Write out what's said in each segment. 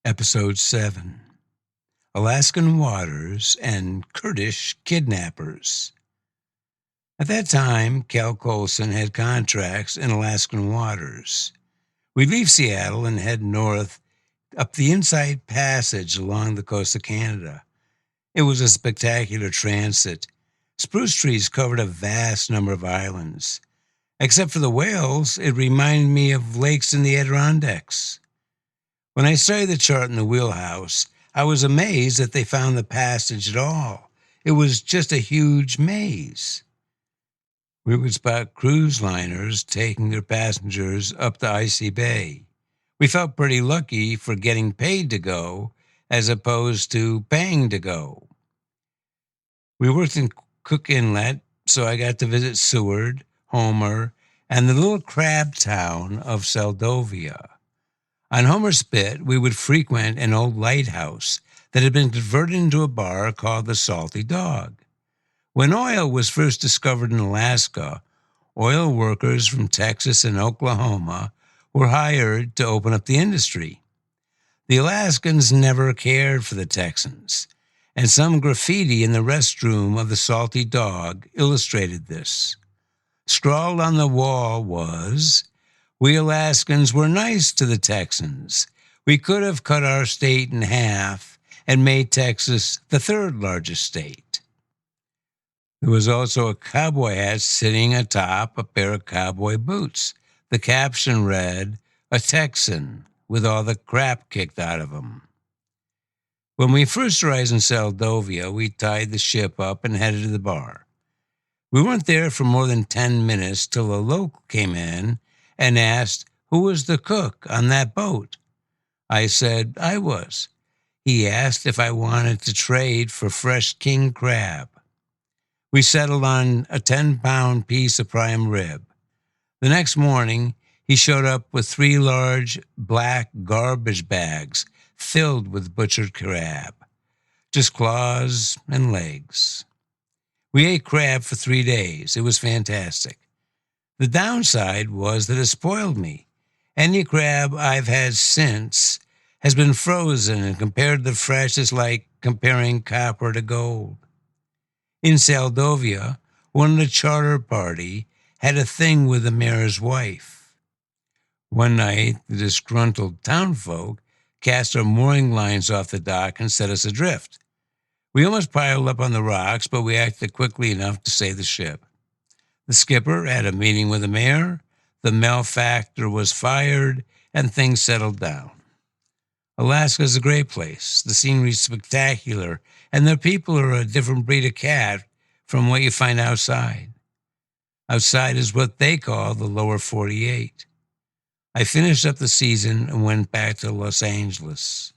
Episode 7 Alaskan Waters and Kurdish Kidnappers. At that time, Cal Colson had contracts in Alaskan waters. We'd leave Seattle and head north up the Inside Passage along the coast of Canada. It was a spectacular transit. Spruce trees covered a vast number of islands. Except for the whales, it reminded me of lakes in the Adirondacks. When I studied the chart in the wheelhouse, I was amazed that they found the passage at all. It was just a huge maze. We would spot cruise liners taking their passengers up the icy bay. We felt pretty lucky for getting paid to go, as opposed to paying to go. We worked in Cook Inlet, so I got to visit Seward, Homer, and the little crab town of Seldovia. On Homer Spit, we would frequent an old lighthouse that had been converted into a bar called the Salty Dog. When oil was first discovered in Alaska, oil workers from Texas and Oklahoma were hired to open up the industry. The Alaskans never cared for the Texans, and some graffiti in the restroom of the Salty Dog illustrated this. Scrawled on the wall was, "We Alaskans were nice to the Texans. We could have cut our state in half and made Texas the third largest state." There was also a cowboy hat sitting atop a pair of cowboy boots. The caption read, "A Texan with all the crap kicked out of him." When we first arrived in Seldovia, we tied the ship up and headed to the bar. We weren't there for more than 10 minutes till a local came in and asked who was the cook on that boat. I said I was. He asked if I wanted to trade for fresh king crab. We settled on a 10-pound piece of prime rib. The next morning, he showed up with 3 large black garbage bags filled with butchered crab, just claws and legs. We ate crab for 3 days. It was fantastic. The downside was that it spoiled me. Any crab I've had since has been frozen, and compared to the fresh is like comparing copper to gold. In Seldovia, one of the charter party had a thing with the mayor's wife. One night, the disgruntled townfolk cast our mooring lines off the dock and set us adrift. We almost piled up on the rocks, but we acted quickly enough to save the ship. The skipper had a meeting with the mayor, the malefactor was fired, and things settled down. Alaska is a great place. The scenery is spectacular, and the people are a different breed of cat from what you find outside. Outside is what they call the lower 48. I finished up the season and went back to Los Angeles.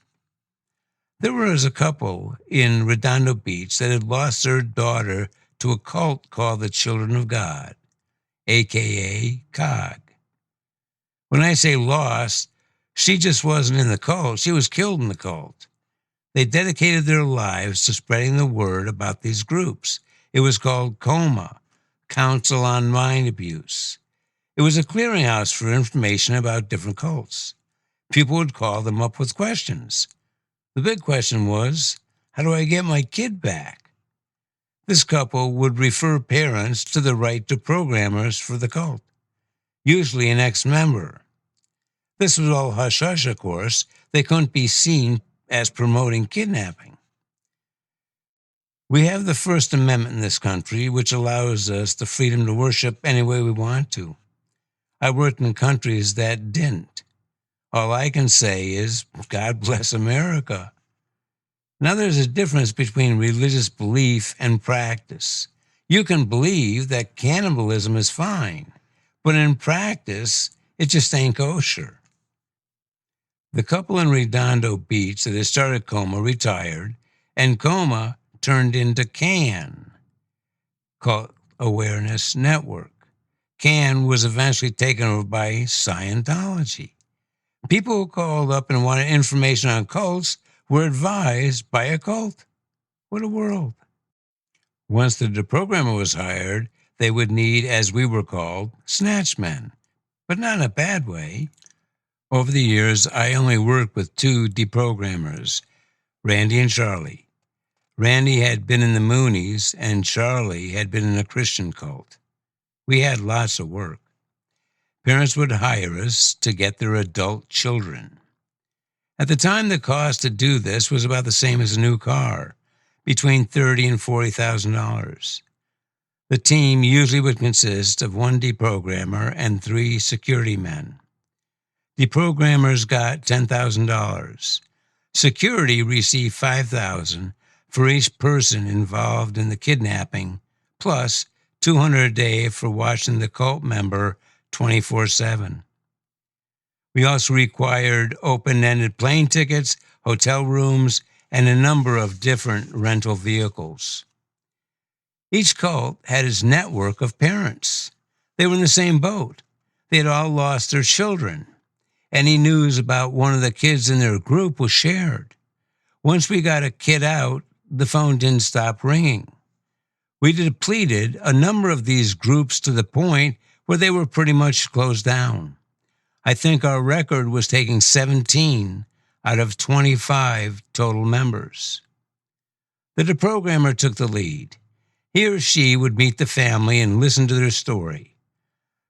There was a couple in Redondo Beach that had lost their daughter to a cult called the Children of God, a.k.a. COG. When I say lost, she just wasn't in the cult. She was killed in the cult. They dedicated their lives to spreading the word about these groups. It was called COMA, Council on Mind Abuse. It was a clearinghouse for information about different cults. People would call them up with questions. The big question was, how do I get my kid back? This couple would refer parents to the right deprogrammers for the cult, usually an ex-member. This was all hush-hush, of course. They couldn't be seen as promoting kidnapping. We have the First Amendment in this country, which allows us the freedom to worship any way we want to. I worked in countries that didn't. All I can say is, God bless America. Now there's a difference between religious belief and practice. You can believe that cannibalism is fine, but in practice, it just ain't kosher. The couple in Redondo Beach that had started COMA retired, and COMA turned into CAN, Cult Awareness Network. CAN was eventually taken over by Scientology. People who called up and wanted information on cults were advised by a cult. What a world. Once the deprogrammer was hired, they would need, as we were called, snatchmen, but not in a bad way. Over the years, I only worked with two deprogrammers, Randy and Charlie. Randy had been in the Moonies, and Charlie had been in a Christian cult. We had lots of work. Parents would hire us to get their adult children. At the time, the cost to do this was about the same as a new car, between $30,000 and $40,000. The team usually would consist of one deprogrammer and 3 security men. Deprogrammers got $10,000. Security received $5,000 for each person involved in the kidnapping, plus $200 a day for watching the cult member 24/7. We also required open-ended plane tickets, hotel rooms, and a number of different rental vehicles. Each cult had its network of parents. They were in the same boat. They had all lost their children. Any news about one of the kids in their group was shared. Once we got a kid out, the phone didn't stop ringing. We depleted a number of these groups to the point where they were pretty much closed down. I think our record was taking 17 out of 25 total members. The deprogrammer took the lead. He or she would meet the family and listen to their story.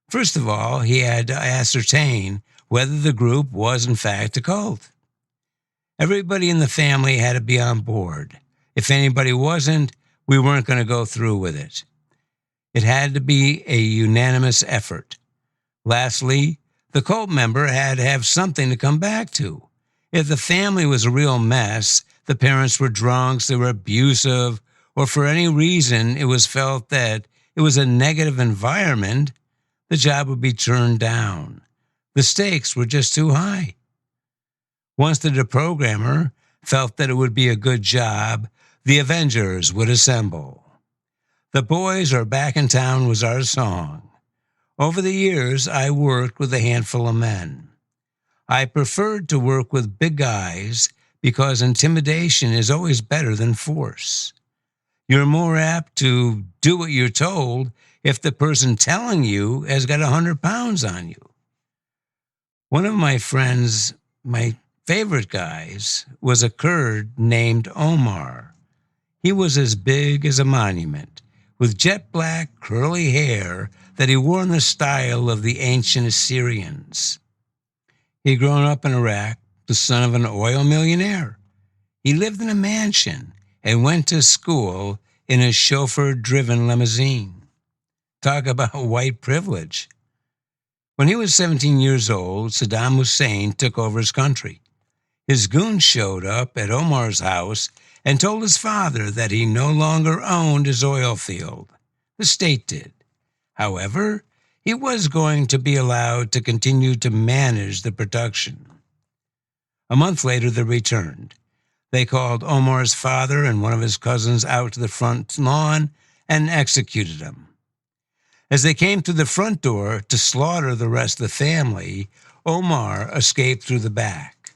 First of all, he had to ascertain whether the group was in fact a cult. Everybody in the family had to be on board. If anybody wasn't, we weren't going to go through with it. It had to be a unanimous effort. Lastly, the cult member had to have something to come back to. If the family was a real mess, the parents were drunks, they were abusive, or for any reason it was felt that it was a negative environment, the job would be turned down. The stakes were just too high. Once the deprogrammer felt that it would be a good job, the Avengers would assemble. "The boys are back in town" was our song. Over the years, I worked with a handful of men. I preferred to work with big guys because intimidation is always better than force. You're more apt to do what you're told if the person telling you has got 100 pounds on you. One of my friends, my favorite guys, was a Kurd named Omar. He was as big as a monument, with jet black curly hair that he wore in the style of the ancient Assyrians. He'd grown up in Iraq, the son of an oil millionaire. He lived in a mansion and went to school in a chauffeur-driven limousine. Talk about white privilege. When he was 17 years old, Saddam Hussein took over his country. His goons showed up at Omar's house and told his father that he no longer owned his oil field. The state did. However, he was going to be allowed to continue to manage the production. A month later, they returned. They called Omar's father and one of his cousins out to the front lawn and executed them. As they came through the front door to slaughter the rest of the family, Omar escaped through the back.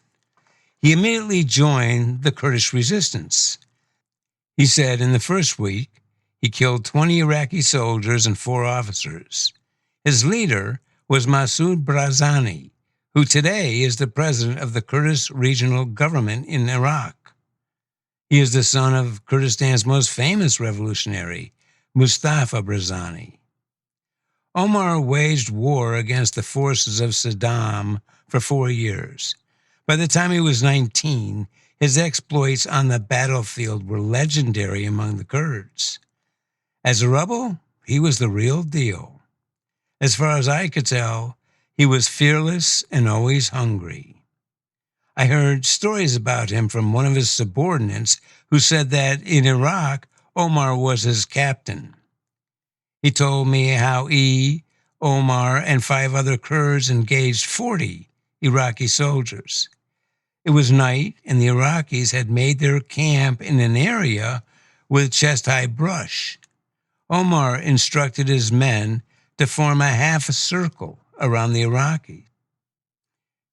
He immediately joined the Kurdish resistance. He said in the first week, he killed 20 Iraqi soldiers and 4 officers. His leader was Masoud Barzani, who today is the president of the Kurdish regional government in Iraq. He is the son of Kurdistan's most famous revolutionary, Mustafa Barzani. Omar waged war against the forces of Saddam for 4 years. By the time he was 19, his exploits on the battlefield were legendary among the Kurds. As a rebel, he was the real deal. As far as I could tell, he was fearless and always hungry. I heard stories about him from one of his subordinates who said that in Iraq, Omar was his captain. He told me how Omar, and 5 other Kurds engaged 40 Iraqi soldiers. It was night, and the Iraqis had made their camp in an area with chest-high brush. Omar instructed his men to form a half a circle around the Iraqi.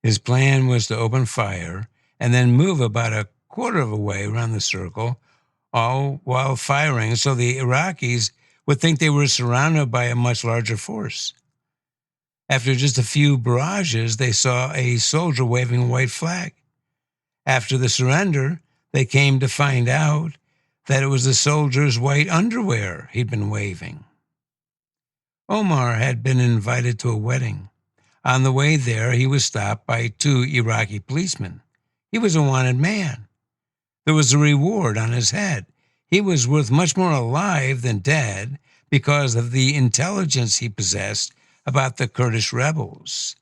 His plan was to open fire and then move about a quarter of a way around the circle, all while firing so the Iraqis would think they were surrounded by a much larger force. After just a few barrages, they saw a soldier waving a white flag. After the surrender, they came to find out that it was the soldier's white underwear he'd been waving. Omar had been invited to a wedding. On the way there, he was stopped by 2 Iraqi policemen. He was a wanted man. There was a reward on his head. He was worth much more alive than dead because of the intelligence he possessed about the Kurdish rebels.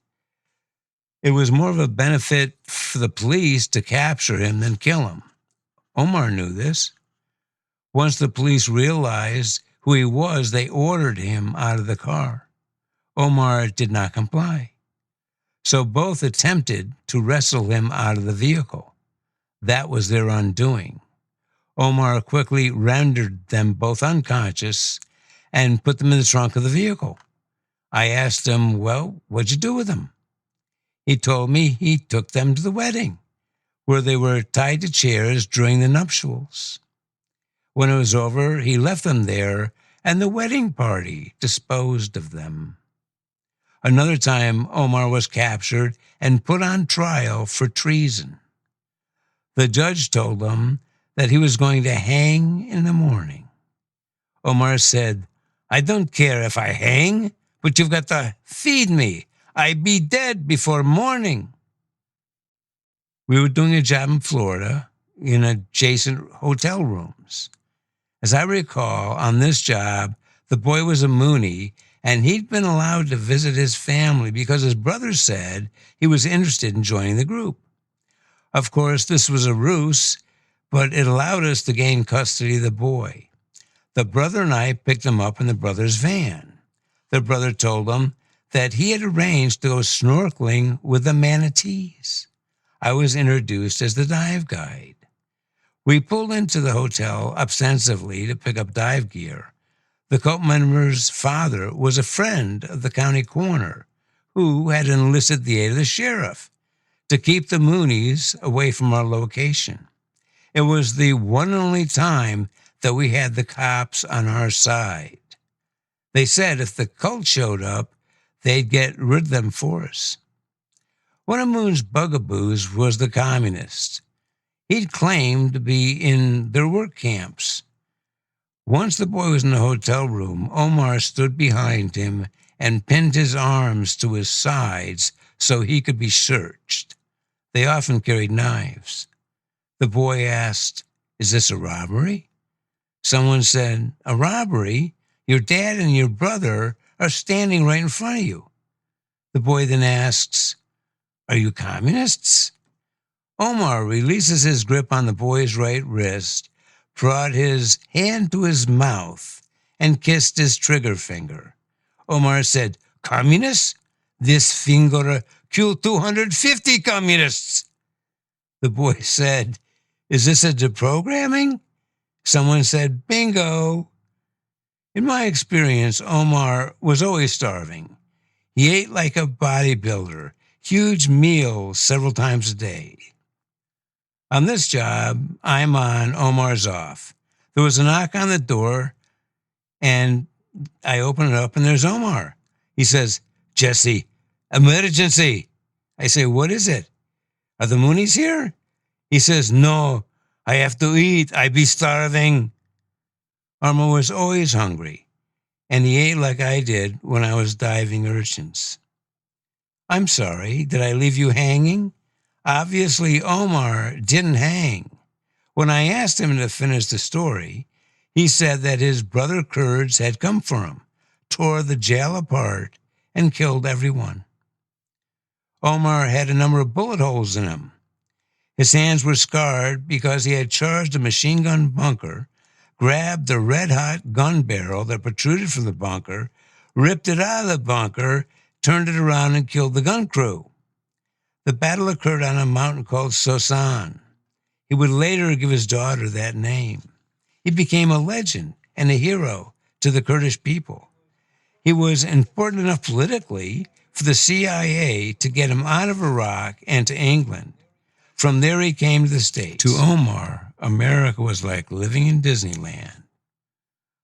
It was more of a benefit for the police to capture him than kill him. Omar knew this. Once the police realized who he was, they ordered him out of the car. Omar did not comply. So both attempted to wrestle him out of the vehicle. That was their undoing. Omar quickly rendered them both unconscious and put them in the trunk of the vehicle. I asked him, well, what'd you do with them? He told me he took them to the wedding, where they were tied to chairs during the nuptials. When it was over, he left them there, and the wedding party disposed of them. Another time, Omar was captured and put on trial for treason. The judge told him that he was going to hang in the morning. Omar said, I don't care if I hang, but you've got to feed me. I be dead before morning. We were doing a job in Florida in adjacent hotel rooms. As I recall, on this job, the boy was a Moonie, and he'd been allowed to visit his family because his brother said he was interested in joining the group. Of course, this was a ruse, but it allowed us to gain custody of the boy. The brother and I picked him up in the brother's van. The brother told him that he had arranged to go snorkeling with the manatees. I was introduced as the dive guide. We pulled into the hotel ostensibly to pick up dive gear. The cult member's father was a friend of the county coroner who had enlisted the aid of the sheriff to keep the Moonies away from our location. It was the one and only time that we had the cops on our side. They said if the cult showed up, they'd get rid of them for us. One of Moon's bugaboos was the communists. He'd claimed to be in their work camps. Once the boy was in the hotel room, Omar stood behind him and pinned his arms to his sides so he could be searched. They often carried knives. The boy asked, is this a robbery? Someone said, a robbery? Your dad and your brother are standing right in front of you. The boy then asks, are you communists? Omar releases his grip on the boy's right wrist, brought his hand to his mouth, and kissed his trigger finger. Omar said, communists? This finger killed 250 communists. The boy said, is this a deprogramming? Someone said, bingo. In my experience, Omar was always starving. He ate like a bodybuilder, huge meals several times a day. On this job, I'm on, Omar's off. There was a knock on the door, and I open it up, and there's Omar. He says, Jesse, emergency. I say, what is it? Are the Moonies here? He says, no, I have to eat. I be starving. Omar was always hungry, and he ate like I did when I was diving urchins. I'm sorry, did I leave you hanging? Obviously, Omar didn't hang. When I asked him to finish the story, he said that his brother Kurds had come for him, tore the jail apart, and killed everyone. Omar had a number of bullet holes in him. His hands were scarred because he had charged a machine gun bunker, grabbed the red-hot gun barrel that protruded from the bunker, ripped it out of the bunker, turned it around, and killed the gun crew. The battle occurred on a mountain called Sosan. He would later give his daughter that name. He became a legend and a hero to the Kurdish people. He was important enough politically for the CIA to get him out of Iraq and to England. From there he came to the States. To Omar, America was like living in Disneyland.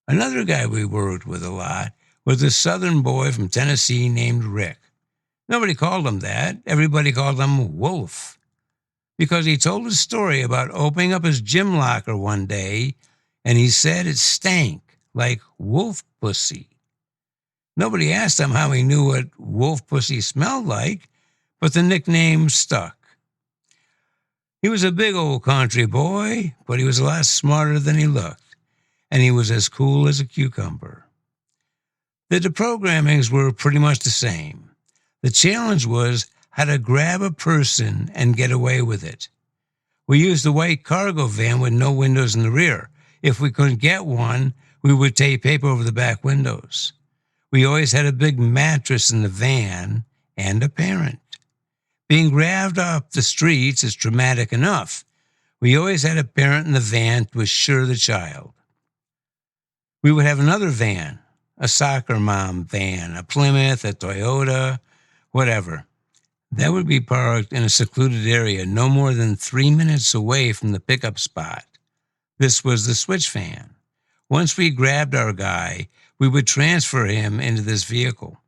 Another guy we worked with a lot was a southern boy from Tennessee named Rick. Nobody called him that. Everybody called him Wolf because he told a story about opening up his gym locker one day and he said it stank like wolf pussy. Nobody asked him how he knew what wolf pussy smelled like, but the nickname stuck. He was a big old country boy, but he was a lot smarter than he looked, and he was as cool as a cucumber. The deprogrammings were pretty much the same. The challenge was how to grab a person and get away with it. We used a white cargo van with no windows in the rear. If we couldn't get one, we would tape paper over the back windows. We always had a big mattress in the van and a parent. Being grabbed off the streets is traumatic enough. We always had a parent in the van to assure the child. We would have another van, a soccer mom van, a Plymouth, a Toyota, whatever. That would be parked in a secluded area no more than 3 minutes away from the pickup spot. This was the switch van. Once we grabbed our guy, we would transfer him into this vehicle.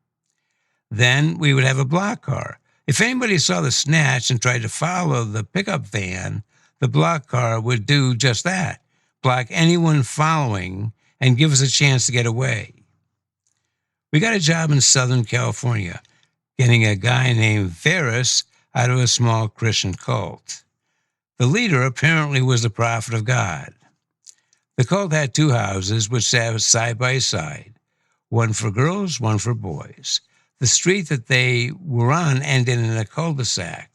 Then we would have a block car. If anybody saw the snatch and tried to follow the pickup van, the block car would do just that, block anyone following and give us a chance to get away. We got a job in Southern California, getting a guy named Varus out of a small Christian cult. The leader apparently was the prophet of God. The cult had 2 houses which sat side by side, one for girls, one for boys. The street that they were on ended in a cul-de-sac.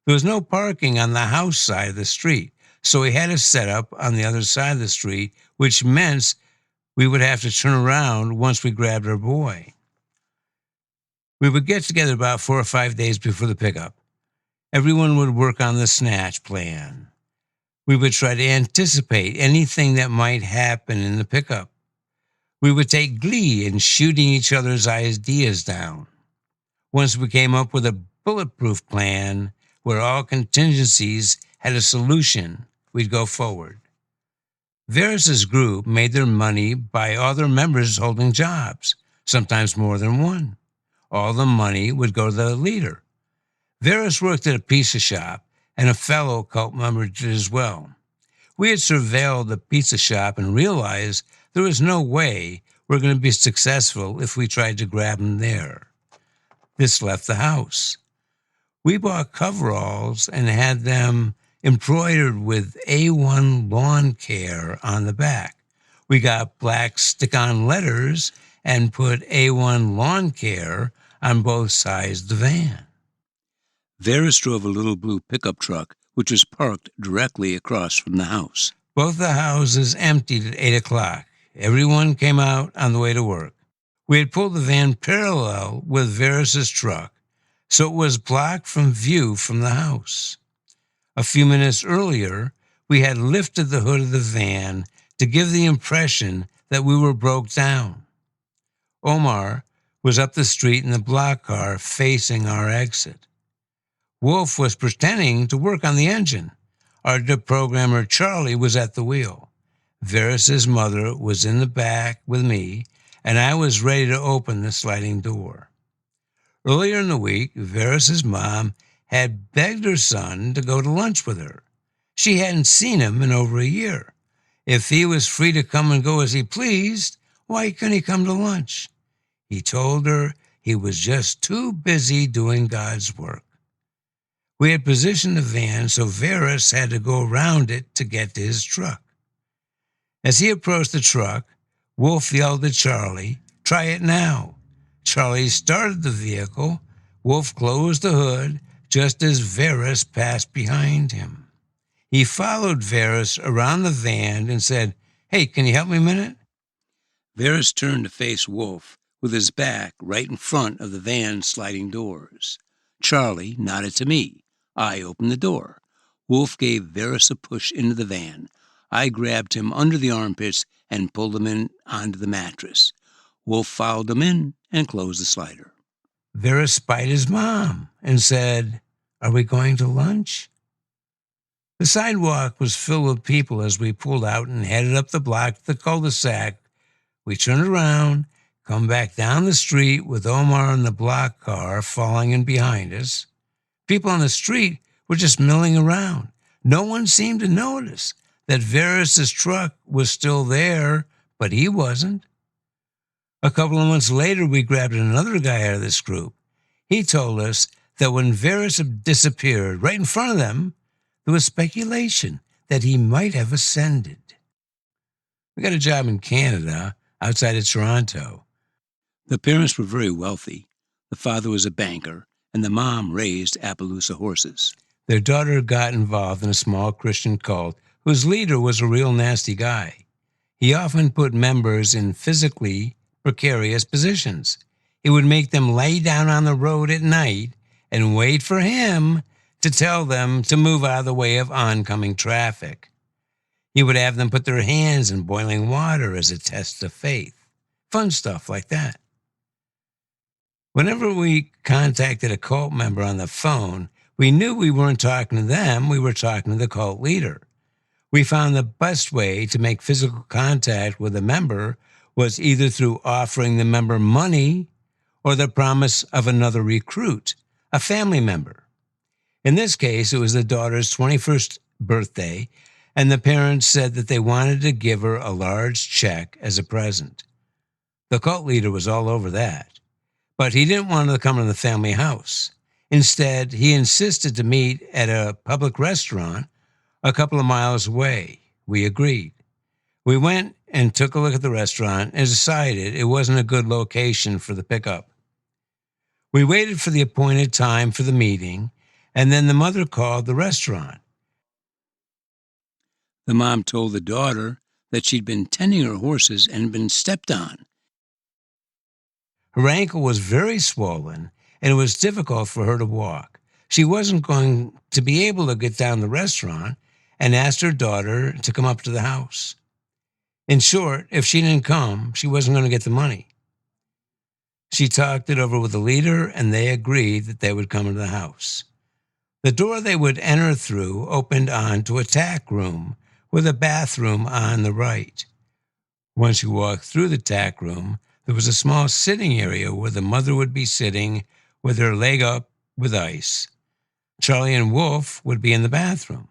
There was no parking on the house side of the street, so we had to set up on the other side of the street, which meant we would have to turn around once we grabbed our boy. We would get together about 4 or 5 days before the pickup. Everyone would work on the snatch plan. We would try to anticipate anything that might happen in the pickup. We would take glee in shooting each other's ideas down. Once we came up with a bulletproof plan where all contingencies had a solution, we'd go forward. Varus's group made their money by other members holding jobs, sometimes more than one. All the money would go to the leader. Varus worked at a pizza shop, and a fellow cult member did as well. We had surveilled the pizza shop and realized there was no way we're going to be successful if we tried to grab him there. This left the house. We bought coveralls and had them embroidered with A1 lawn care on the back. We got black stick-on letters and put A1 lawn care on both sides of the van. Varus drove a little blue pickup truck, which was parked directly across from the house. Both the houses emptied at 8 o'clock. Everyone came out on the way to work. We had pulled the van parallel with Varus's truck, so it was blocked from view from the house. A few minutes earlier, we had lifted the hood of the van to give the impression that we were broke down. Omar was up the street in the block car facing our exit. Wolf was pretending to work on the engine. Our deprogrammer Charlie was at the wheel. Varus's mother was in the back with me, and I was ready to open the sliding door. Earlier in the week, Varus's mom had begged her son to go to lunch with her. She hadn't seen him in over a year. If he was free to come and go as he pleased, why couldn't he come to lunch? He told her he was just too busy doing God's work. We had positioned the van so Varus had to go around it to get to his truck. As he approached the truck, Wolf yelled at Charlie, "Try it now." Charlie started the vehicle. Wolf closed the hood just as Varus passed behind him. He followed Varus around the van and said, "Hey, can you help me a minute?" Varus turned to face Wolf with his back right in front of the van's sliding doors. Charlie nodded to me. I opened the door. Wolf gave Varus a push into the van. I grabbed him under the armpits and pulled him in onto the mattress. Wolf followed him in and closed the slider. Varus spied his mom and said, "Are we going to lunch?" The sidewalk was filled with people as we pulled out and headed up the block to the cul-de-sac. We turned around, come back down the street with Omar in the block car following in behind us. People on the street were just milling around. No one seemed to notice that Veris's truck was still there, but he wasn't. A couple of months later, we grabbed another guy out of this group. He told us that when Veris disappeared right in front of them, there was speculation that he might have ascended. We got a job in Canada, outside of Toronto. The parents were very wealthy. The father was a banker, and the mom raised Appaloosa horses. Their daughter got involved in a small Christian cult whose leader was a real nasty guy. He often put members in physically precarious positions. He would make them lay down on the road at night and wait for him to tell them to move out of the way of oncoming traffic. He would have them put their hands in boiling water as a test of faith. Fun stuff like that. Whenever we contacted a cult member on the phone, we knew we weren't talking to them, we were talking to the cult leader. We found the best way to make physical contact with a member was either through offering the member money or the promise of another recruit, a family member. In this case, it was the daughter's 21st birthday, and the parents said that they wanted to give her a large check as a present. The cult leader was all over that, but he didn't want her to come to the family house. Instead, he insisted to meet at a public restaurant a couple of miles away. We agreed. We went and took a look at the restaurant and decided it wasn't a good location for the pickup. We waited for the appointed time for the meeting, and then the mother called the restaurant. The mom told the daughter that she'd been tending her horses and been stepped on. Her ankle was very swollen, and it was difficult for her to walk. She wasn't going to be able to get down the restaurant and asked her daughter to come up to the house. In short, if she didn't come, she wasn't going to get the money. She talked it over with the leader, and they agreed that they would come into the house. The door they would enter through opened onto a tack room with a bathroom on the right. Once you walked through the tack room, there was a small sitting area where the mother would be sitting with her leg up with ice. Charlie and Wolf would be in the bathroom.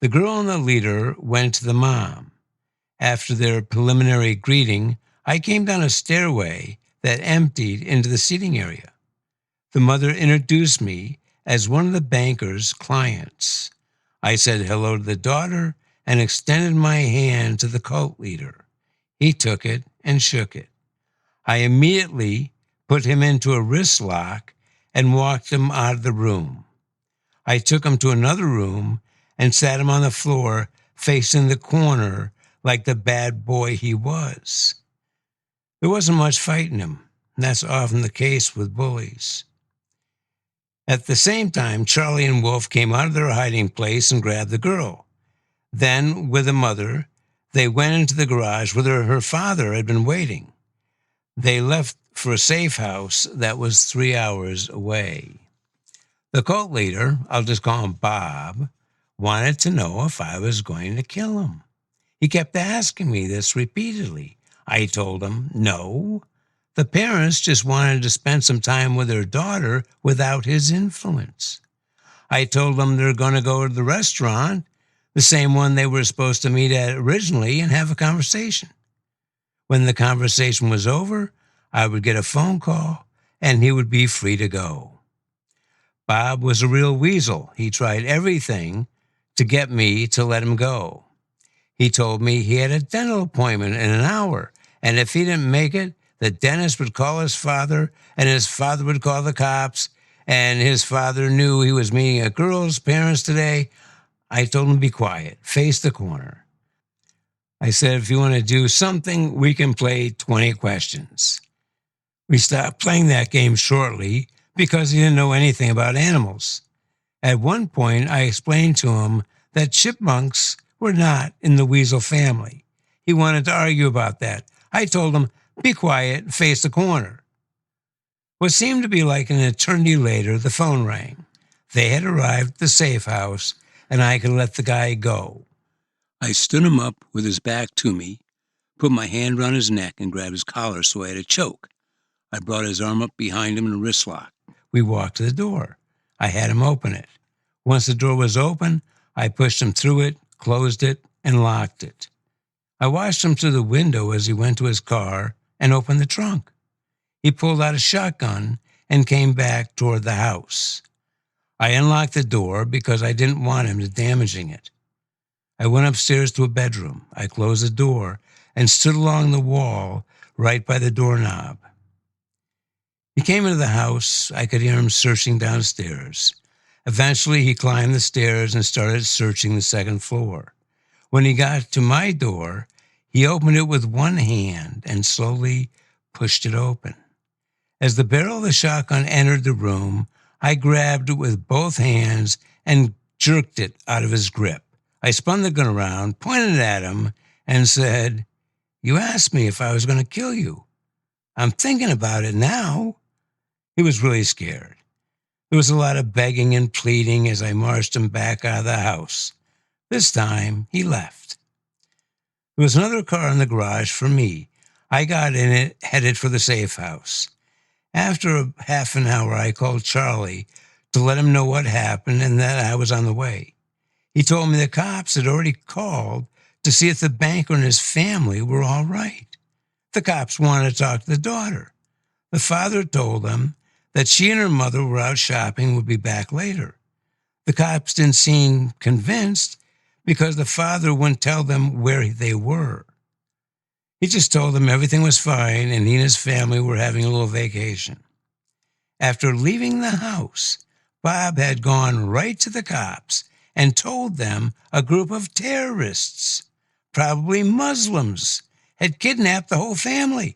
The girl and the leader went to the mom. After their preliminary greeting, I came down a stairway that emptied into the seating area. The mother introduced me as one of the banker's clients. I said hello to the daughter and extended my hand to the cult leader. He took it and shook it. I immediately put him into a wrist lock and walked him out of the room. I took him to another room and sat him on the floor facing the corner like the bad boy he was. There wasn't much fighting him, and that's often the case with bullies. At the same time, Charlie and Wolf came out of their hiding place and grabbed the girl. Then, with the mother, they went into the garage where her father had been waiting. They left for a safe house that was 3 hours away. The cult leader, I'll just call him Bob, wanted to know if I was going to kill him. He kept asking me this repeatedly. I told him, no. The parents just wanted to spend some time with their daughter without his influence. I told them they're going to go to the restaurant, the same one they were supposed to meet at originally, and have a conversation. When the conversation was over, I would get a phone call, and he would be free to go. Bob was a real weasel. He tried everything to get me to let him go. He told me he had a dental appointment in an hour, and if he didn't make it, the dentist would call his father, and his father would call the cops, and his father knew he was meeting a girl's parents today. I told him to be quiet, face the corner. I said, if you want to do something, we can play 20 questions. We stopped playing that game shortly because he didn't know anything about animals. At one point, I explained to him that chipmunks were not in the weasel family. He wanted to argue about that. I told him, be quiet, face the corner. What seemed to be like an eternity later, the phone rang. They had arrived at the safe house, and I could let the guy go. I stood him up with his back to me, Put my hand around his neck and grabbed his collar so I had a choke. I brought his arm up behind him in a wrist lock. We walked to the door. I had him open it. Once the door was open, I pushed him through it, closed it, and locked it. I watched him through the window as he went to his car and opened the trunk. He pulled out a shotgun and came back toward the house. I unlocked the door because I didn't want him damaging it. I went upstairs to a bedroom. I closed the door and stood along the wall right by the doorknob. He came into the house. I could hear him searching downstairs. Eventually, he climbed the stairs and started searching the second floor. When he got to my door, he opened it with one hand and slowly pushed it open. As the barrel of the shotgun entered the room, I grabbed it with both hands and jerked it out of his grip. I spun the gun around, pointed at him, and said, "You asked me if I was going to kill you. I'm thinking about it now." He was really scared. There was a lot of begging and pleading as I marched him back out of the house. This time, he left. There was another car in the garage for me. I got in it, headed for the safe house. After half an hour, I called Charlie to let him know what happened and that I was on the way. He told me the cops had already called to see if the banker and his family were all right. The cops wanted to talk to the daughter. The father told them that she and her mother were out shopping and would be back later. The cops didn't seem convinced because the father wouldn't tell them where they were. He just told them everything was fine and he and his family were having a little vacation. After leaving the house, Bob had gone right to the cops and told them a group of terrorists, probably Muslims, had kidnapped the whole family.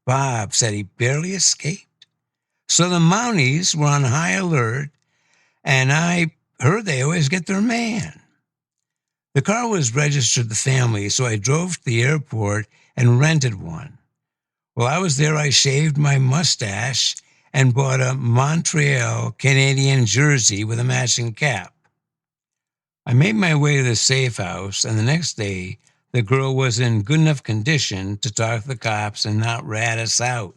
Bob said he barely escaped. So the Mounties were on high alert, and I heard they always get their man. The car was registered to the family, so I drove to the airport and rented one. While I was there, I shaved my mustache and bought a Montreal Canadian jersey with a matching cap. I made my way to the safe house, and the next day, the girl was in good enough condition to talk to the cops and not rat us out.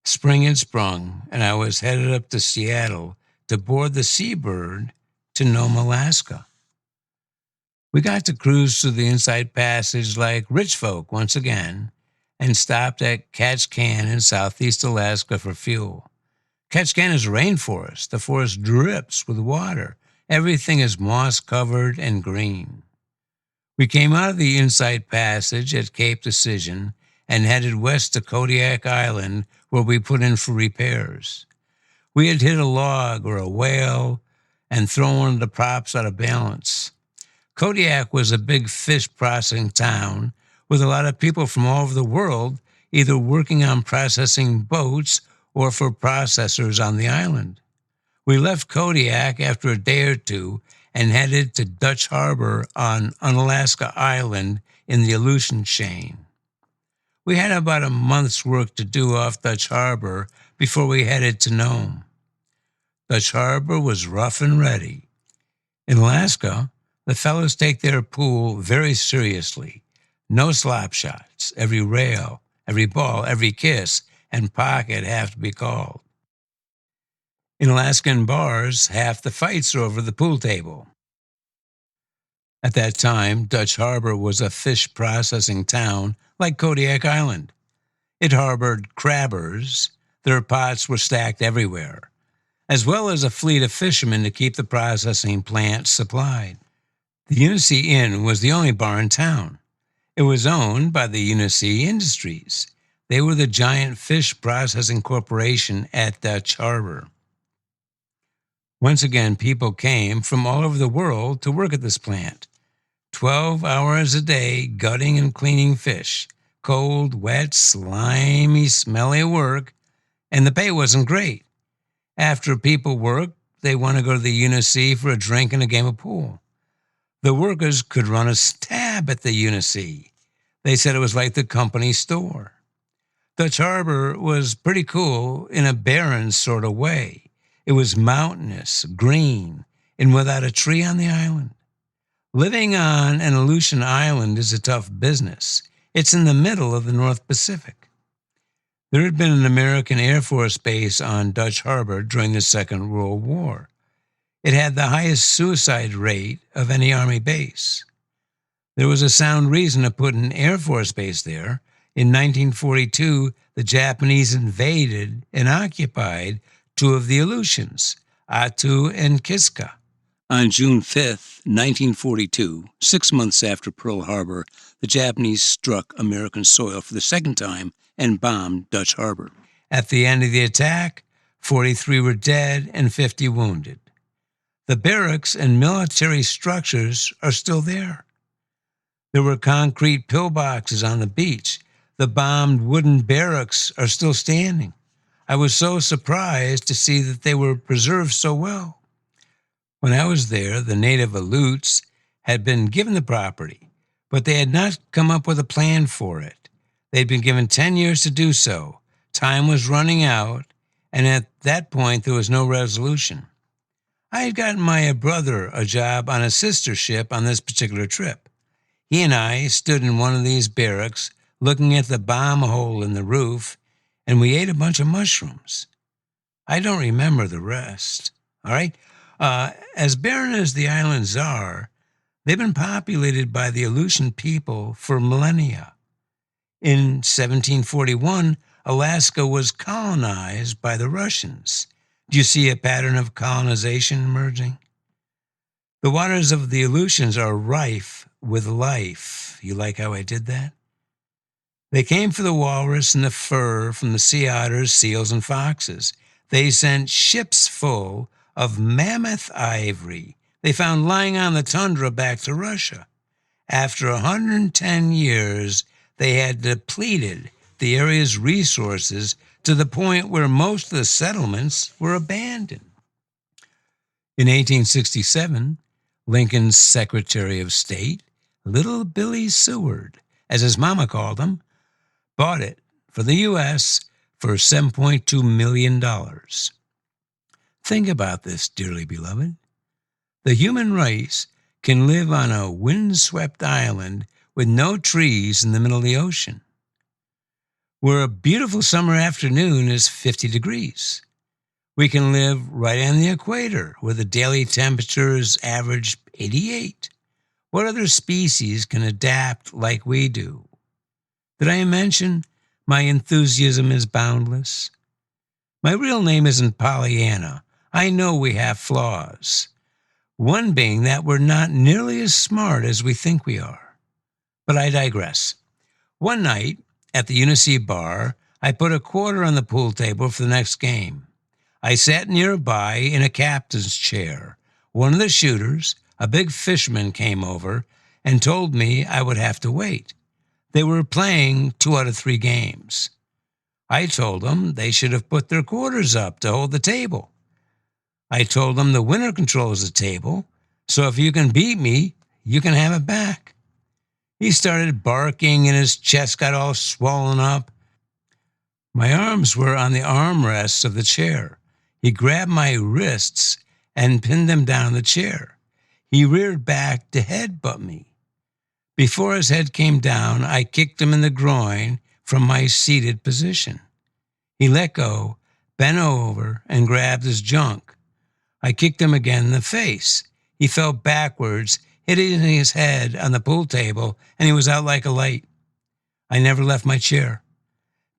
Spring had sprung, and I was headed up to Seattle to board the Seabird to Nome, Alaska. We got to cruise through the Inside Passage like rich folk once again and stopped at Ketchikan in southeast Alaska for fuel. Ketchikan is a rainforest. The forest drips with water. Everything is moss-covered and green. We came out of the Inside Passage at Cape Decision and headed west to Kodiak Island, where we put in for repairs. We had hit a log or a whale and thrown one of the props out of balance. Kodiak was a big fish processing town with a lot of people from all over the world, either working on processing boats or for processors on the island. We left Kodiak after a day or two and headed to Dutch Harbor on Unalaska Island in the Aleutian chain. We had about a month's work to do off Dutch Harbor before we headed to Nome. Dutch Harbor was rough and ready. In Alaska, the fellows take their pool very seriously. No slop shots. Every rail, every ball, every kiss and pocket have to be called. In Alaskan bars, half the fights are over the pool table. At that time, Dutch Harbor was a fish processing town like Kodiak Island. It harbored crabbers. Their pots were stacked everywhere, as well as a fleet of fishermen to keep the processing plant supplied. The Unisea Inn was the only bar in town. It was owned by the Unisea Industries. They were the giant fish processing corporation at Dutch Harbor. Once again, people came from all over the world to work at this plant. 12 hours a day gutting and cleaning fish. Cold, wet, slimy, smelly work, and the pay wasn't great. After people worked, they want to go to the Unisea for a drink and a game of pool. The workers could run a tab at the Unisea. They said it was like the company store. Dutch Harbor was pretty cool in a barren sort of way. It was mountainous, green, and without a tree on the island. Living on an Aleutian island is a tough business. It's in the middle of the North Pacific. There had been an American Air Force base on Dutch Harbor during the Second World War. It had the highest suicide rate of any Army base. There was a sound reason to put an Air Force base there. In 1942, the Japanese invaded and occupied two of the Aleutians, Attu and Kiska. On June 5, 1942, 6 months after Pearl Harbor, the Japanese struck American soil for the second time and bombed Dutch Harbor. At the end of the attack, 43 were dead and 50 wounded. The barracks and military structures are still there. There were concrete pillboxes on the beach. The bombed wooden barracks are still standing. I was so surprised to see that they were preserved so well. When I was there, the native Aleuts had been given the property, but they had not come up with a plan for it. They'd been given 10 years to do so. Time was running out, and at that point there was no resolution. I had gotten my brother a job on a sister ship on this particular trip. He and I stood in one of these barracks looking at the bomb hole in the roof, and we ate a bunch of mushrooms. I don't remember the rest. All right? As barren as the islands are, they've been populated by the Aleutian people for millennia. In 1741, Alaska was colonized by the Russians. Do you see a pattern of colonization emerging? The waters of the Aleutians are rife with life. You like how I did that? They came for the walrus and the fur from the sea otters, seals, and foxes. They sent ships full of mammoth ivory they found lying on the tundra back to Russia. After 110 years, they had depleted the area's resources to the point where most of the settlements were abandoned. In 1867, Lincoln's Secretary of State, Little Billy Seward, as his mama called him, bought it for the U.S. for $7.2 million. Think about this, dearly beloved. The human race can live on a windswept island with no trees in the middle of the ocean, where a beautiful summer afternoon is 50 degrees. We can live right on the equator, where the daily temperatures average 88. What other species can adapt like we do? Did I mention my enthusiasm is boundless? My real name isn't Pollyanna. I know we have flaws. One being that we're not nearly as smart as we think we are. But I digress. One night, at the Unice bar, I put a quarter on the pool table for the next game. I sat nearby in a captain's chair. One of the shooters, a big fisherman, came over and told me I would have to wait. They were playing 2 out of 3 games. I told them they should have put their quarters up to hold the table. I told them the winner controls the table, so if you can beat me, you can have it back. He started barking and his chest got all swollen up. My arms were on the armrests of the chair. He grabbed my wrists and pinned them down the chair. He reared back to headbutt me. Before his head came down, I kicked him in the groin from my seated position. He let go, bent over, and grabbed his junk. I kicked him again in the face. He fell backwards, hitting his head on the pool table, and he was out like a light. I never left my chair.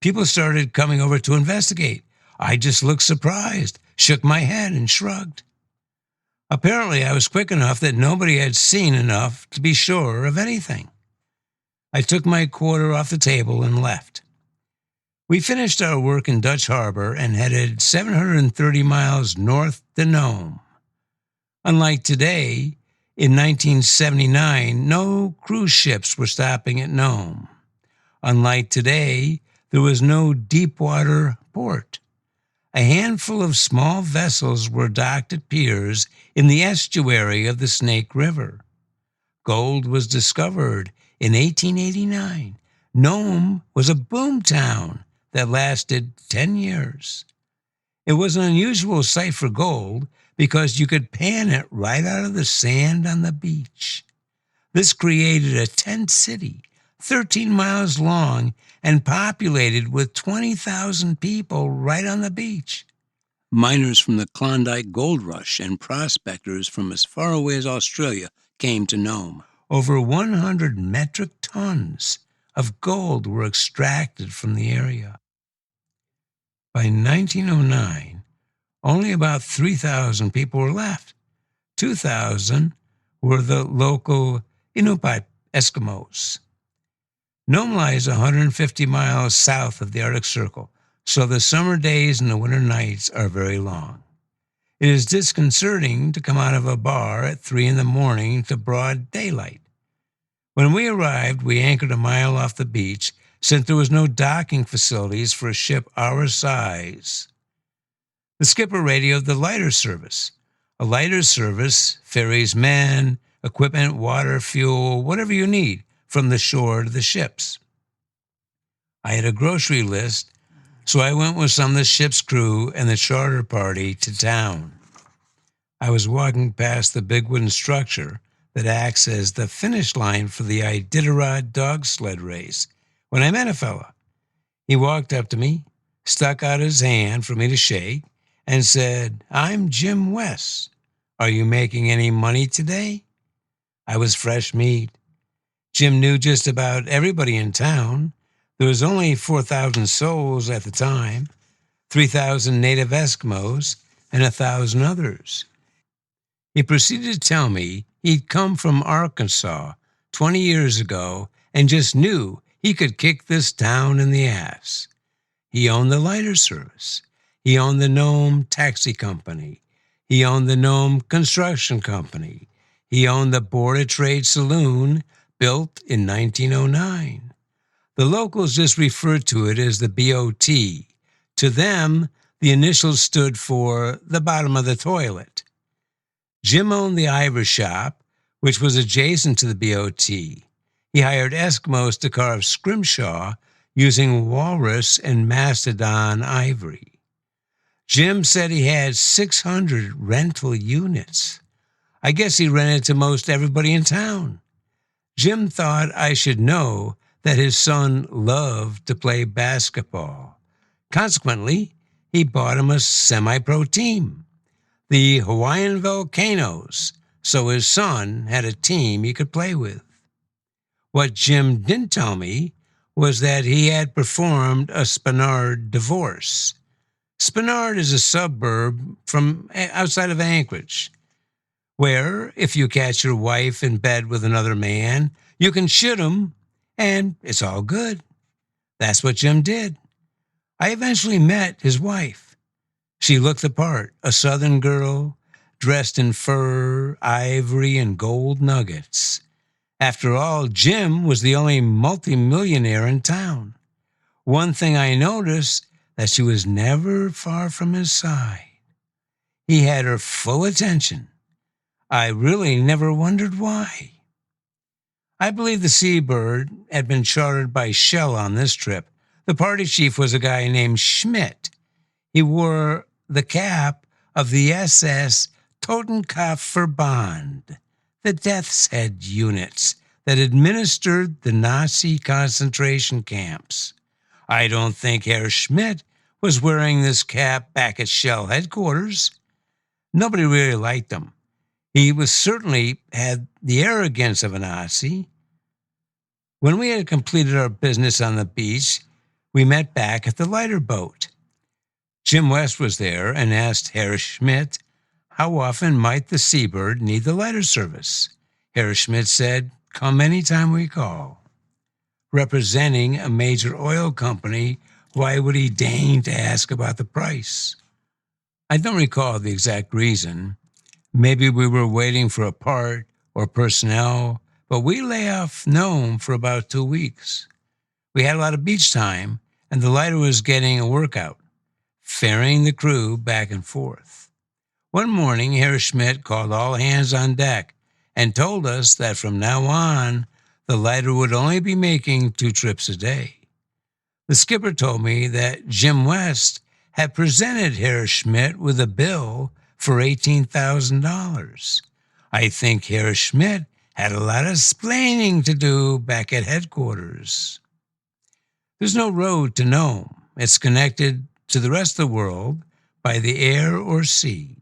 People started coming over to investigate. I just looked surprised, shook my head, and shrugged. Apparently, I was quick enough that nobody had seen enough to be sure of anything. I took my quarter off the table and left. We finished our work in Dutch Harbor and headed 730 miles north to Nome. Unlike today, in 1979, no cruise ships were stopping at Nome. Unlike today, there was no deepwater port. A handful of small vessels were docked at piers in the estuary of the Snake River. Gold was discovered in 1889. Nome was a boom town that lasted 10 years. It was an unusual sight for gold because you could pan it right out of the sand on the beach. This created a tent city. 13 miles long, and populated with 20,000 people right on the beach. Miners from the Klondike Gold Rush and prospectors from as far away as Australia came to Nome. Over 100 metric tons of gold were extracted from the area. By 1909, only about 3,000 people were left. 2,000 were the local Inupiat Eskimos. Nome lies 150 miles south of the Arctic Circle, so the summer days and the winter nights are very long. It is disconcerting to come out of a bar at 3 in the morning to broad daylight. When we arrived, we anchored a mile off the beach since there was no docking facilities for a ship our size. The skipper radioed the lighter service. A lighter service ferries men, equipment, water, fuel, whatever you need from the shore to the ships. I had a grocery list, so I went with some of the ship's crew and the charter party to town. I was walking past the big wooden structure that acts as the finish line for the Iditarod dog sled race when I met a fella. He walked up to me, stuck out his hand for me to shake, and said, "I'm Jim West. Are you making any money today?" I was fresh meat. Jim knew just about everybody in town. There was only 4,000 souls at the time, 3,000 native Eskimos, and 1,000 others. He proceeded to tell me he'd come from Arkansas 20 years ago and just knew he could kick this town in the ass. He owned the lighter service. He owned the Nome Taxi Company. He owned the Nome Construction Company. He owned the Board of Trade Saloon, built in 1909. The locals just referred to it as the BOT. To them, the initials stood for the bottom of the toilet. Jim owned the ivory shop, which was adjacent to the BOT. He hired Eskimos to carve scrimshaw using walrus and mastodon ivory. Jim said he had 600 rental units. I guess he rented to most everybody in town. Jim thought I should know that his son loved to play basketball. Consequently, he bought him a semi-pro team, the Hawaiian Volcanoes, so his son had a team he could play with. What Jim didn't tell me was that he had performed a Spenard divorce. Spenard is a suburb from outside of Anchorage, where if you catch your wife in bed with another man, you can shoot him, and it's all good. That's what Jim did. I eventually met his wife. She looked the part, a southern girl, dressed in fur, ivory, and gold nuggets. After all, Jim was the only multimillionaire in town. One thing I noticed, that she was never far from his side. He had her full attention. I really never wondered why. I believe the Seabird had been chartered by Shell on this trip. The party chief was a guy named Schmidt. He wore the cap of the SS Totenkopfverband, the Death's Head units that administered the Nazi concentration camps. I don't think Herr Schmidt was wearing this cap back at Shell headquarters. Nobody really liked him. He was certainly had the arrogance of a Nazi. When we had completed our business on the beach, we met back at the lighter boat. Jim West was there and asked Herr Schmidt how often might the Seabird need the lighter service. Herr Schmidt said, "Come anytime we call." Representing a major oil company, why would he deign to ask about the price? I don't recall the exact reason. Maybe we were waiting for a part or personnel, but we lay off Nome for about 2 weeks. We had a lot of beach time, and the lighter was getting a workout, ferrying the crew back and forth. One morning, Herr Schmidt called all hands on deck and told us that from now on, the lighter would only be making 2 trips a day. The skipper told me that Jim West had presented Herr Schmidt with a bill for $18,000. I think Herr Schmidt Had a lot of splaining to do back at headquarters. There's no road to Nome. It's connected to the rest of the world by the air or sea.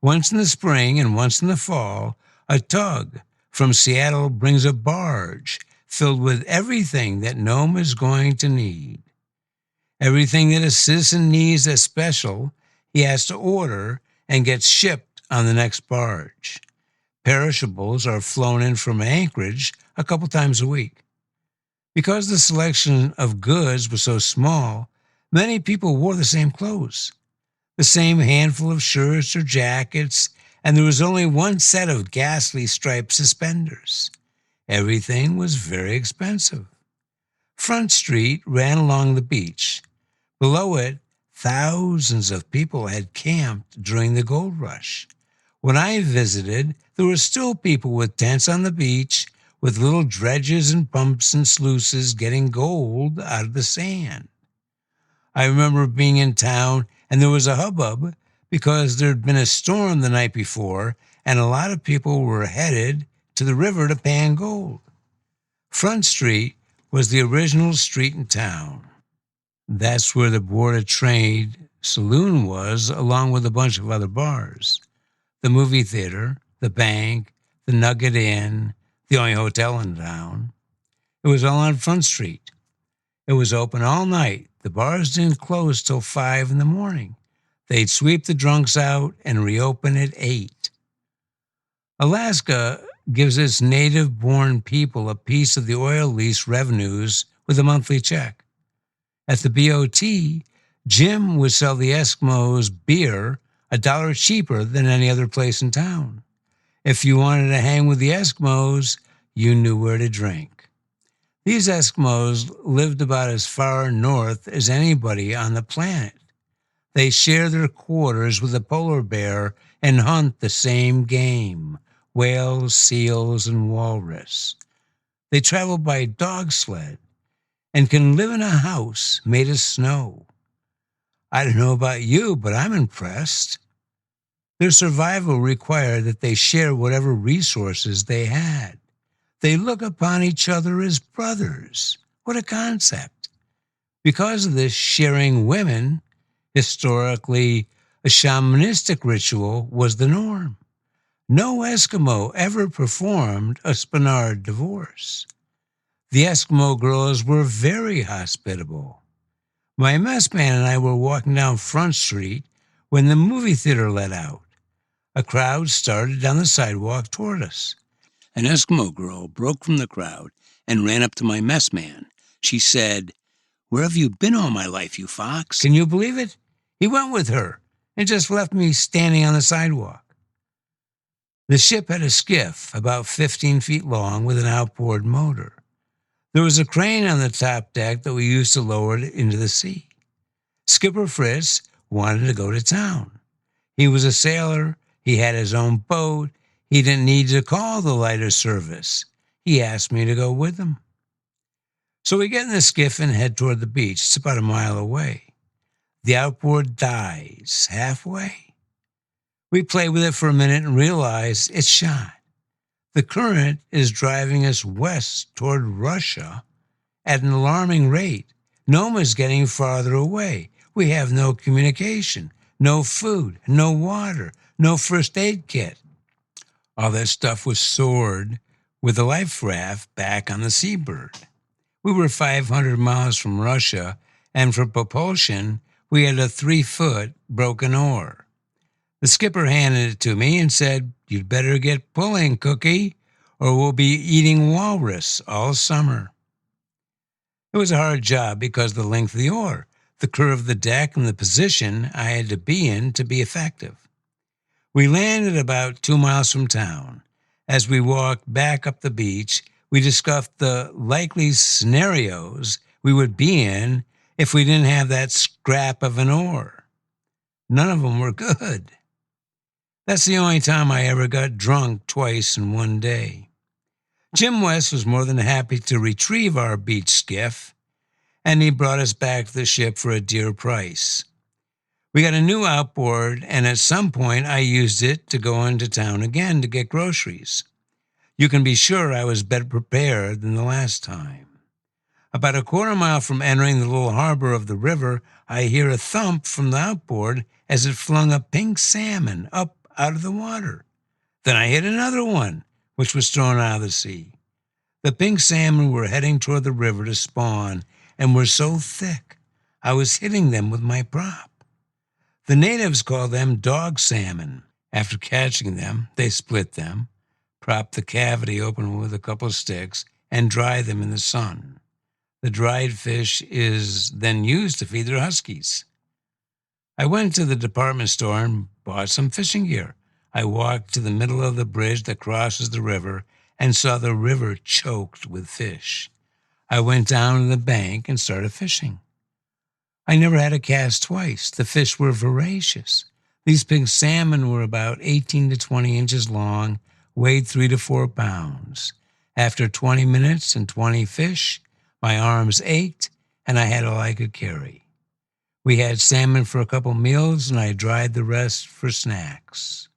Once in the spring and once in the fall, a tug from Seattle brings a barge filled with everything that Nome is going to need. Everything that a citizen needs as special, he has to order and gets shipped on the next barge. Perishables are flown in from Anchorage a couple times a week. Because the selection of goods was so small, many people wore the same clothes, the same handful of shirts or jackets, and there was only one set of ghastly striped suspenders. Everything was very expensive. Front Street ran along the beach. Below it, thousands of people had camped during the gold rush. When I visited, there were still people with tents on the beach, with little dredges and pumps and sluices getting gold out of the sand. I remember being in town and there was a hubbub because there'd been a storm the night before and a lot of people were headed to the river to pan gold. Front Street was the original street in town. That's where the Board of Trade saloon was, along with a bunch of other bars. The movie theater, the bank, the Nugget Inn, the only hotel in town. It was all on Front Street. It was open all night. The bars didn't close till 5 in the morning. They'd sweep the drunks out and reopen at 8. Alaska gives its native-born people a piece of the oil lease revenues with a monthly check. At the BOT, Jim would sell the Eskimos beer $1 cheaper than any other place in town. If you wanted to hang with the Eskimos, you knew where to drink. These Eskimos lived about as far north as anybody on the planet. They share their quarters with a polar bear and hunt the same game: whales, seals, and walrus. They travel by dog sled and can live in a house made of snow. I don't know about you, but I'm impressed. Their survival required that they share whatever resources they had. They look upon each other as brothers. What a concept. Because of this, sharing women, historically a shamanistic ritual, was the norm. No Eskimo ever performed a Spanard divorce. The Eskimo girls were very hospitable. My messman and I were walking down Front Street when the movie theater let out. A crowd started down the sidewalk toward us. An Eskimo girl broke from the crowd and ran up to my messman. She said, "Where have you been all my life, you fox?" Can you believe it? He went with her and just left me standing on the sidewalk. The ship had a skiff about 15 feet long with an outboard motor. There was a crane on the top deck that we used to lower it into the sea. Skipper Fritz wanted to go to town. He was a sailor. He had his own boat. He didn't need to call the lighter service. He asked me to go with him. So we get in the skiff and head toward the beach. It's about a mile away. The outboard dies halfway. We play with it for a minute and realize it's shot. The current is driving us west toward Russia at an alarming rate. Nome is getting farther away. We have no communication, no food, no water, no first aid kit. All that stuff was stored with the life raft back on the Seabird. We were 500 miles from Russia, and for propulsion, we had a 3-foot broken oar. The skipper handed it to me and said, "You'd better get pulling, Cookie, or we'll be eating walrus all summer." It was a hard job because of the length of the oar, the curve of the deck, and the position I had to be in to be effective. We landed about 2 miles from town. As we walked back up the beach, we discussed the likely scenarios we would be in if we didn't have that scrap of an oar. None of them were good. That's the only time I ever got drunk twice in one day. Jim West was more than happy to retrieve our beach skiff, and he brought us back to the ship for a dear price. We got a new outboard, and at some point I used it to go into town again to get groceries. You can be sure I was better prepared than the last time. About a quarter mile from entering the little harbor of the river, I hear a thump from the outboard as it flung a pink salmon up out of the water. Then I hit another one, which was thrown out of the sea. The pink salmon were heading toward the river to spawn and were so thick I was hitting them with my prop. The natives call them dog salmon. After catching them, they split them, prop the cavity open with a couple of sticks, and dry them in the sun. The dried fish is then used to feed their huskies. I went to the department store and bought some fishing gear. I walked to the middle of the bridge that crosses the river and saw the river choked with fish. I went down to the bank and started fishing. I never had a cast twice. The fish were voracious. These pink salmon were about 18 to 20 inches long, weighed 3 to 4 pounds. After 20 minutes and 20 fish, my arms ached and I had all I could carry. We had salmon for a couple meals and I dried the rest for snacks.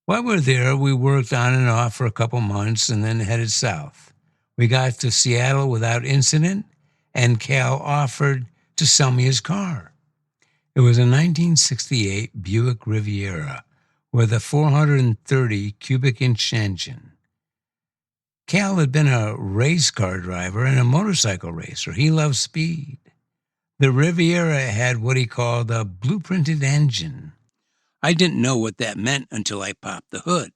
While we were there, we worked on and off for a couple months and then headed south. We got to Seattle without incident, and Cal offered to sell me his car. It was a 1968 Buick Riviera with a 430 cubic inch engine. Cal had been a race car driver and a motorcycle racer. He loved speed. The Riviera had what he called a blueprinted engine. I didn't know what that meant until I popped the hood.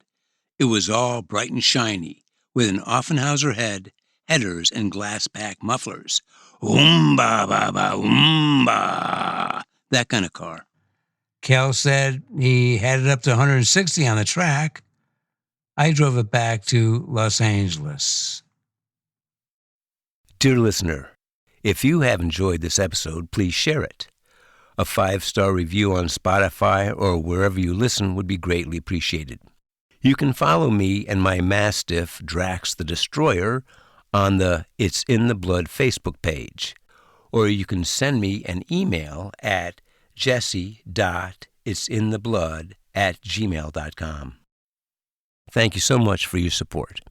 It was all bright and shiny, with an Offenhauser head, headers, and glass back mufflers. Oomba, ba, ba, oomba. That kind of car. Cal said he had it up to 160 on the track. I drove it back to Los Angeles. Dear listener, if you have enjoyed this episode, please share it. A 5-star review on Spotify or wherever you listen would be greatly appreciated. You can follow me and my Mastiff, Drax the Destroyer, on the It's in the Blood Facebook page. Or you can send me an email at jesse.it'sintheblood@gmail.com. Thank you so much for your support.